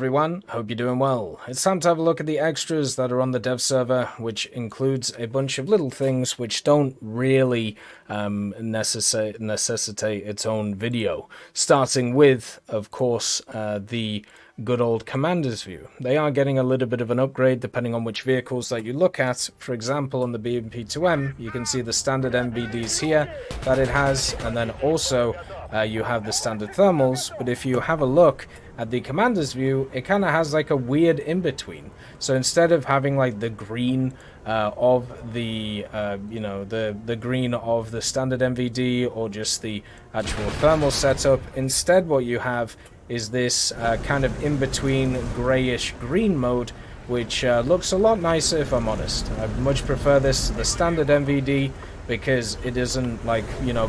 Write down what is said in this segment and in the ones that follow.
everyone, hope you're doing well. It's time to have a look at the extras that are on the dev server, which includes a bunch of little things which don't really necessitate its own video. Starting with, of course, the good old commander's view. They are getting a little bit of an upgrade depending on which vehicles that you look at. For example, on the BMP-2M, you can see the standard MVDs here that it has, and then also you have the standard thermals. But if you have a look at the commander's view, it kind of has like a weird in-between. So instead of having like the green of the the green of the standard MVD or just the actual thermal setup, instead what you have is this kind of in-between grayish green mode, which looks a lot nicer, if I'm honest. I much prefer this to the standard MVD because it doesn't, like,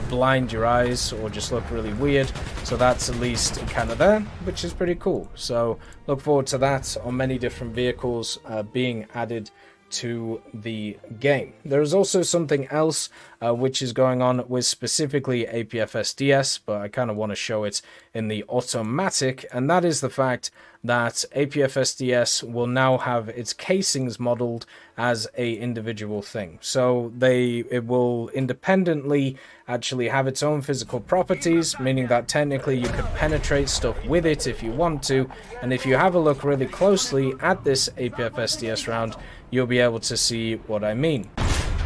blind your eyes or just look really weird. So that's at least kind of there, which is pretty cool. So look forward to that on many different vehicles being added to the game. There is also something else which is going on with specifically APFSDS, but I kind of want to show it in the automatic, and that is the fact that APFSDS will now have its casings modeled as a individual thing. So it will independently actually have its own physical properties, meaning that technically you could penetrate stuff with it if you want to, and if you have a look really closely at this APFSDS round, you'll be able to see what I mean.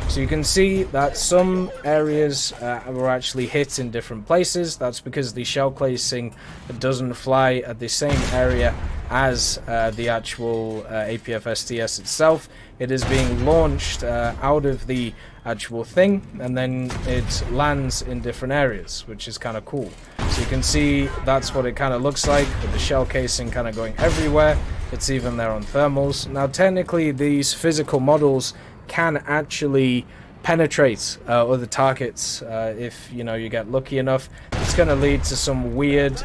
So you can see that some areas were actually hit in different places. That's because the shell casing doesn't fly at the same area as the actual APFSDS itself. It is being launched out of the actual thing, and then it lands in different areas, which is kind of cool. So you can see that's what it kind of looks like, with the shell casing kind of going everywhere. It's even there on thermals. Now technically these physical models can actually penetrate other targets if you get lucky enough. It's going to lead to some weird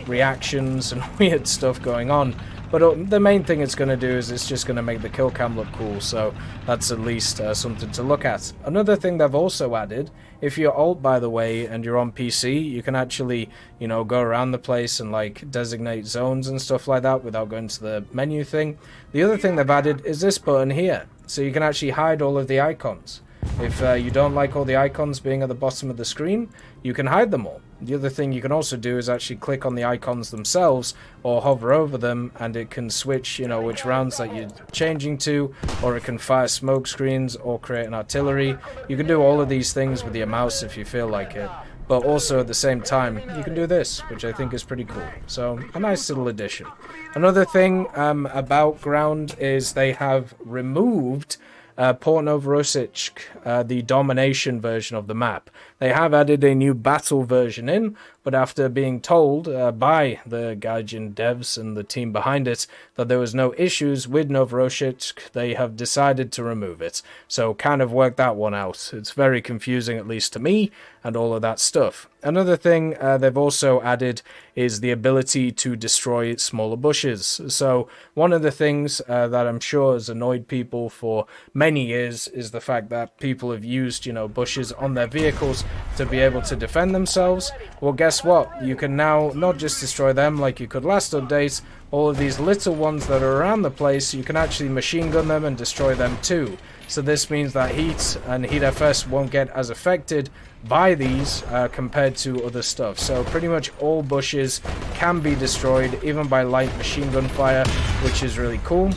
reactions and weird stuff going on, but the main thing it's going to do is it's just going to make the kill cam look cool, so that's at least something to look at. Another thing they've also added, if you're alt, by the way, and you're on PC, you can actually go around the place and like designate zones and stuff like that without going to the menu thing. The other thing they've added is this button here, so you can actually hide all of the icons. If you don't like all the icons being at the bottom of the screen, you can hide them all. The other thing you can also do is actually click on the icons themselves or hover over them, and it can switch, which rounds that you're changing to, or it can fire smoke screens or create an artillery. You can do all of these things with your mouse if you feel like it. But also at the same time, you can do this, which I think is pretty cool. So a nice little addition. Another thing about Ground is they have removed Port Novorossiysk, the domination version of the map. They have added a new battle version in, but after being told by the Gaijin devs and the team behind it that there was no issues with Novorossiysk, they have decided to remove it. So kind of work that one out. It's very confusing, at least to me, and all of that stuff. Another thing they've also added is the ability to destroy smaller bushes. So one of the things that I'm sure has annoyed people for many years is the fact that people have used, bushes on their vehicles to be able to defend themselves. Well, guess what? You can now not just destroy them like you could last update. All of these little ones that are around the place, you can actually machine gun them and destroy them too. So this means that heat and heat FS won't get as affected by these compared to other stuff. So pretty much all bushes can be destroyed, even by light machine gun fire, which is really cool.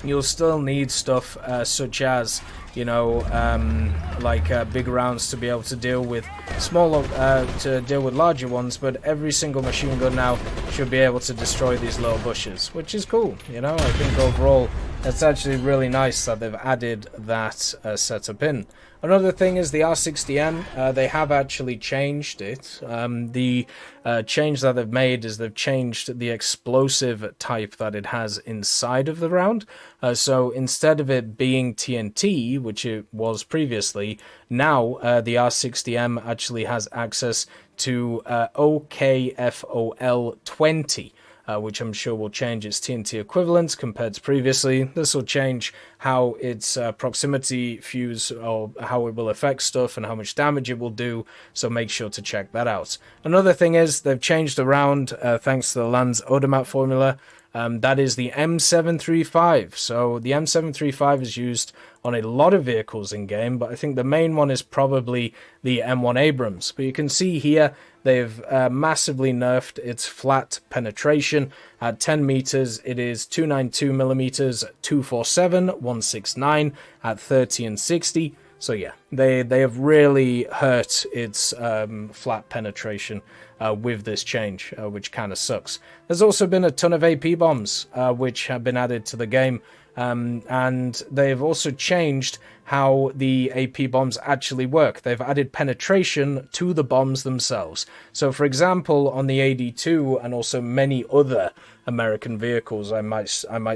You'll still need stuff such as big rounds to be able to deal with larger ones, but every single machine gun now should be able to destroy these little bushes, which is cool. I think overall it's actually really nice that they've added that setup in. Another thing is the R60M. They have actually changed it. The change that they've made is they've changed the explosive type that it has inside of the round. So instead of it being TNT, which it was previously, now the R60M actually has access to OKFOL 20. Which I'm sure will change its TNT equivalents compared to previously. This will change how its proximity fuse, or how it will affect stuff and how much damage it will do, so make sure to check that out. Another thing is they've changed around thanks to the Lanz Odermatt formula. That is the M735. So the M735 is used on a lot of vehicles in game, but I think the main one is probably the M1 Abrams. But you can see here they've massively nerfed its flat penetration. At 10 meters, it is 292 millimeters, 247, 169 at 30 and 60. So yeah, they have really hurt its flat penetration with this change, which kind of sucks. There's also been a ton of AP bombs which have been added to the game, and they've also changed how the AP bombs actually work. They've added penetration to the bombs themselves. So for example, on the AD2 and also many other American vehicles, I might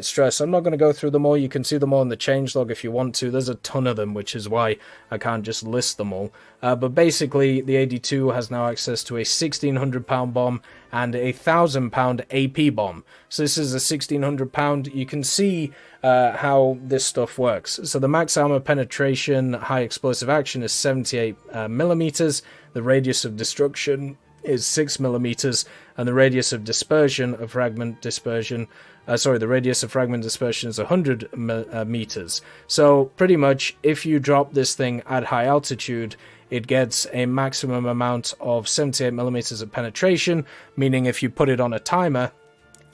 stress, I'm not going to go through them all. You can see them all in the changelog if you want to. There's a ton of them, which is why I can't just list them all. But basically, the AD2 has now access to a 1,600-pound bomb and a 1,000-pound AP bomb. So this is a 1,600-pound. You can see how this stuff works. So the max armor penetration, high explosive action is 78 millimeters. The radius of destruction is 6 millimeters, and the radius of dispersion of fragment dispersion, the radius of fragment dispersion is 100 meters. So pretty much, if you drop this thing at high altitude, it gets a maximum amount of 78 millimeters of penetration, meaning if you put it on a timer,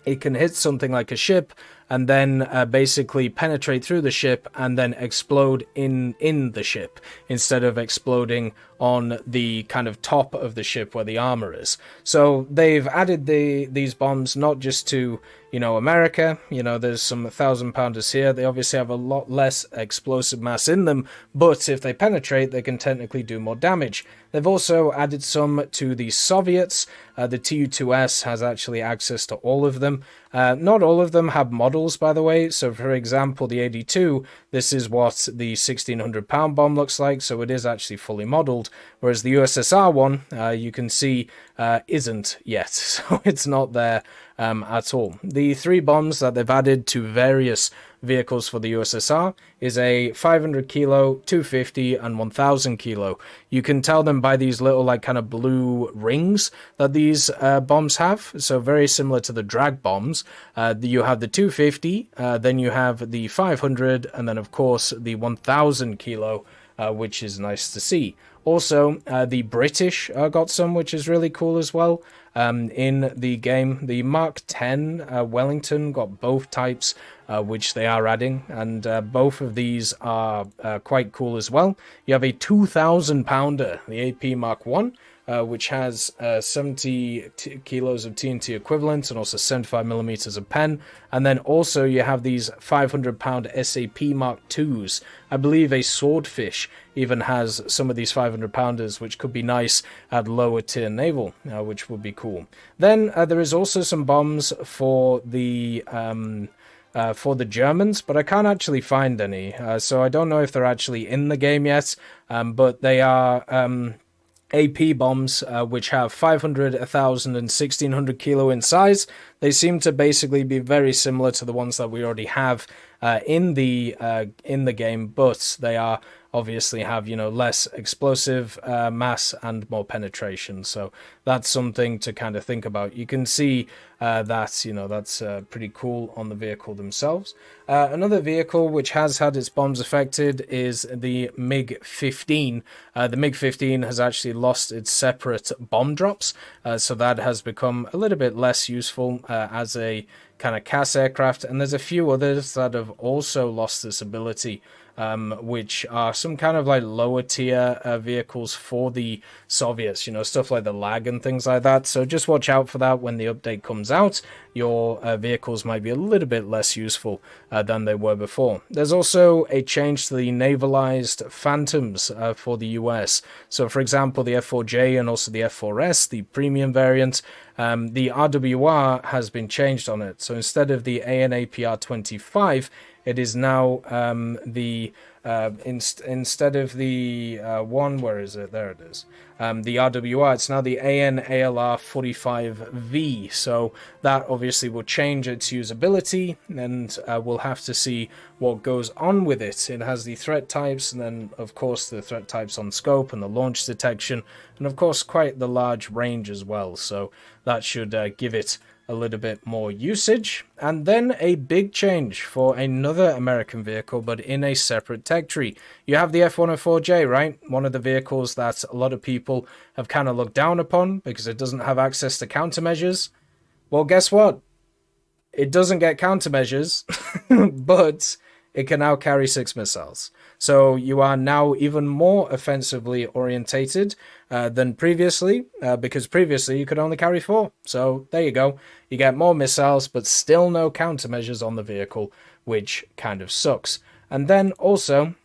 it can hit something like a ship and then basically penetrate through the ship and then explode in the ship instead of exploding on the kind of top of the ship where the armor is. So they've added these bombs not just to, America. There's some 1,000-pounders here. They obviously have a lot less explosive mass in them, but if they penetrate, they can technically do more damage. They've also added some to the Soviets. The Tu-2S has actually access to all of them. Not all of them have models, by the way. So, for example, the AD2, this is what the 1,600-pound bomb looks like. So it is actually fully modeled. Whereas the USSR one, you can see, isn't yet. So it's not there at all. The three bombs that they've added to various vehicles for the USSR is a 500 kilo, 250 and 1000 kilo. You can tell them by these little kind of blue rings that these bombs have. So very similar to the drag bombs. You have the 250, then you have the 500, and then of course the 1000 kilo, which is nice to see. Also, the British got some, which is really cool as well. In the game, the Mark 10 Wellington got both types, which they are adding, and both of these are quite cool as well. You have a 2,000-pounder, the AP Mark 1, which has 70 kilos of TNT equivalent and also 75 millimeters of pen. And then also you have these 500-pound SAP Mark IIs. I believe a Swordfish even has some of these 500-pounders, which could be nice at lower tier naval, which would be cool. Then there is also some bombs for the Germans, but I can't actually find any. So I don't know if they're actually in the game yet, but they are AP bombs, which have 500, 1,000, and 1,600 kilo in size. They seem to basically be very similar to the ones that we already have in the game, but they are obviously have less explosive mass and more penetration. So that's something to kind of think about. You can see that's pretty cool on the vehicle themselves. Another vehicle which has had its bombs affected is the MiG-15. The MiG-15 has actually lost its separate bomb drops, so that has become a little bit less useful as a kind of CAS aircraft, and there's a few others that have also lost this ability, which are some kind of lower tier vehicles for the Soviets, stuff like the lag and things like that. So just watch out for that when the update comes out. Your vehicles might be a little bit less useful than they were before. There's also a change to the navalized Phantoms for the US. So for example, the F4J and also the F4S, the premium variant, the RWR has been changed on it. So instead of the ANAPR 25, it is now instead of the one, where is it? There it is. The RWR, it's now the ANALR 45V. So that obviously will change its usability, and we'll have to see what goes on with it. It has the threat types, and then of course the threat types on scope and the launch detection, and of course quite the large range as well. So that should give it a little bit more usage, and then a big change for another American vehicle, but in a separate tech tree. You have the F-104J, right? One of the vehicles that a lot of people have kind of looked down upon because it doesn't have access to countermeasures. Well, guess what? It doesn't get countermeasures, but it can now carry 6 missiles. So you are now even more offensively orientated than previously, because previously you could only carry 4. So there you go. You get more missiles, but still no countermeasures on the vehicle, which kind of sucks. And then also,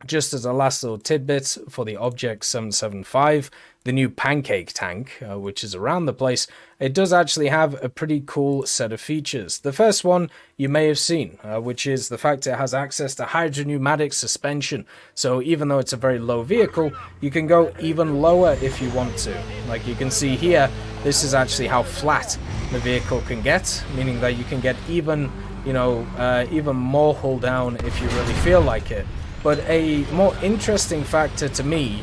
just as a last little tidbit for the Object 775, the new pancake tank, which is around the place, it does actually have a pretty cool set of features. The first one you may have seen, which is the fact it has access to hydropneumatic suspension. So even though it's a very low vehicle, you can go even lower if you want to. Like you can see here, this is actually how flat the vehicle can get, meaning that you can get even, even more hull down if you really feel like it. But a more interesting factor to me,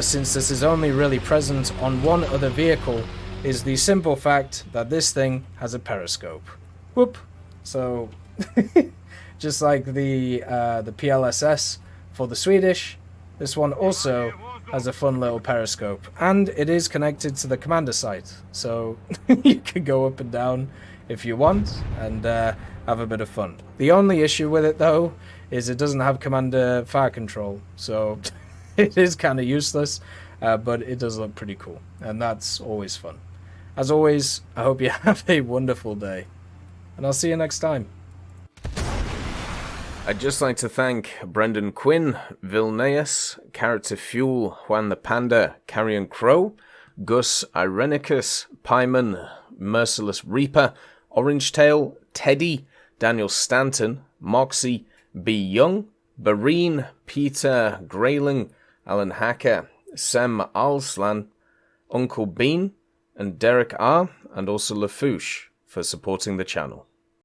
since this is only really present on one other vehicle, is the simple fact that this thing has a periscope. Whoop! So, just like the PLSS for the Swedish, this one also has a fun little periscope. And it is connected to the commander site, so you can go up and down if you want, and have a bit of fun. The only issue with it, though, is it doesn't have commander fire control, so it is kind of useless, but it does look pretty cool, and that's always fun. As always, I hope you have a wonderful day, and I'll see you next time. I'd just like to thank Brendan Quinn, Vilneus, Character Fuel, Juan the Panda, Carrion Crow, Gus Irenicus, Pyman, Merciless Reaper, Orange Tail, Teddy, Daniel Stanton, Moxie, B. Young, Bareen, Peter Grayling, Alan Hacker, Sem Alslan, Uncle Bean, and Derek R., and also Lafouche for supporting the channel.